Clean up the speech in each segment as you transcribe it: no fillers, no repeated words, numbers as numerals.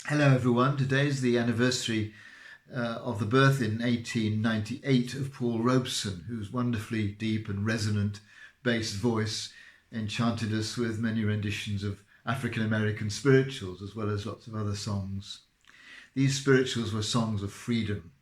Hello, everyone. Today is the anniversary of the birth in 1898 of Paul Robeson, whose wonderfully deep and resonant bass voice enchanted us with many renditions of African American spirituals, as well as lots of other songs. These spirituals were songs of freedom.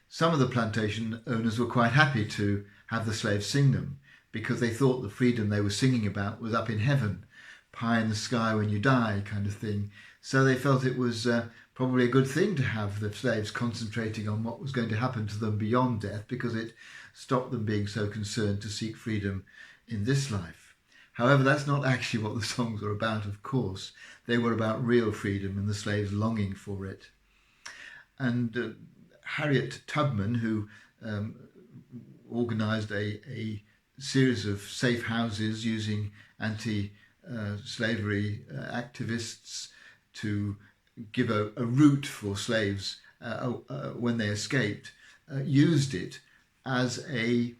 Some of the plantation owners were quite happy to have the slaves sing them, because they thought the freedom they were singing about was up in heaven, pie in the sky when you die kind of thing. So they felt it was probably a good thing to have the slaves concentrating on what was going to happen to them beyond death, because it stopped them being so concerned to seek freedom in this life. However, that's not actually what the songs were about, of course. They were about real freedom and the slaves longing for it. And Harriet Tubman, who organised a series of safe houses using anti-slavery activists to give a route for slaves when they escaped, used it as a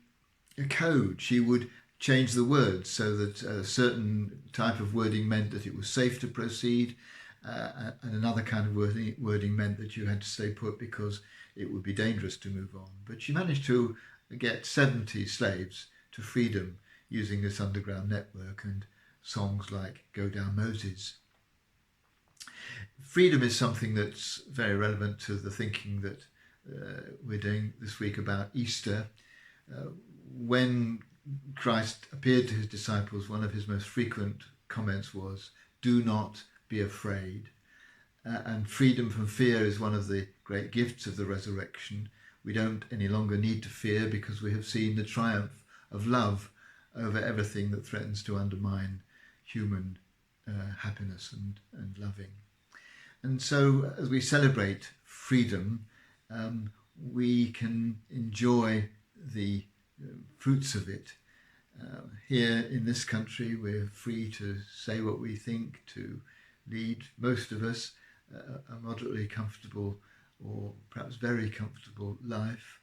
code. She would change the words so that a certain type of wording meant that it was safe to proceed, and another kind of wording meant that you had to stay put because it would be dangerous to move on. But she managed to get 70 slaves to freedom using this underground network and songs like Go Down Moses. Freedom is something that's very relevant to the thinking that we're doing this week about Easter. When Christ appeared to his disciples, one of his most frequent comments was, "Do not be afraid." And freedom from fear is one of the great gifts of the resurrection. We don't any longer need to fear because we have seen the triumph of love over everything that threatens to undermine human happiness and loving. And so as we celebrate freedom, we can enjoy the fruits of it. Here in this country, we're free to say what we think, to lead, most of us, a moderately comfortable or perhaps very comfortable life,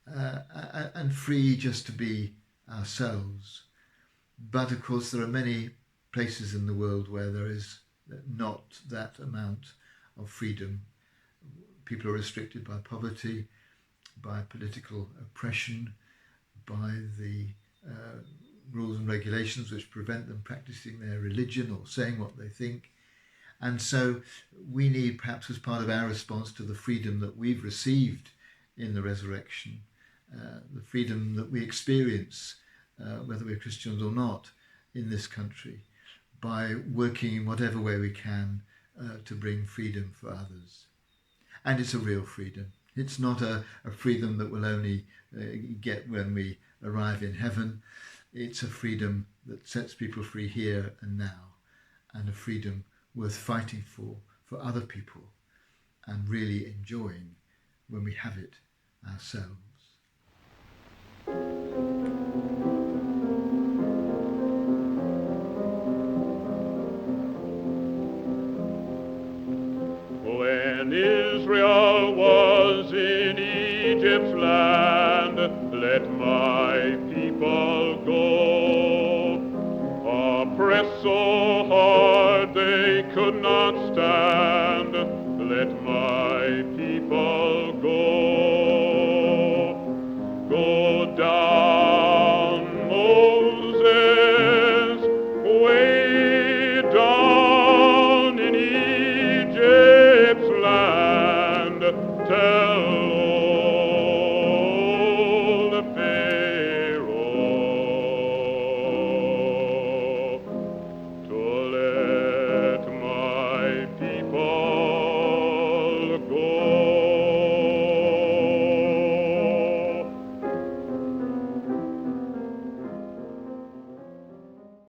and free just to be ourselves. But of course, there are many places in the world where there is not that amount of freedom. People are restricted by poverty, by political oppression, by the rules and regulations which prevent them practicing their religion or saying what they think. And so we need, perhaps as part of our response to the freedom that we've received in the resurrection, the freedom that we experience, whether we're Christians or not, in this country, by working in whatever way we can to bring freedom for others. And it's a real freedom. It's not a freedom that we'll only get when we arrive in heaven. It's a freedom that sets people free here and now, and a freedom worth fighting for other people, and really enjoying when we have it ourselves. When Israel was in Egypt's land, let my people go. Oppressed so hard they could not stand, let my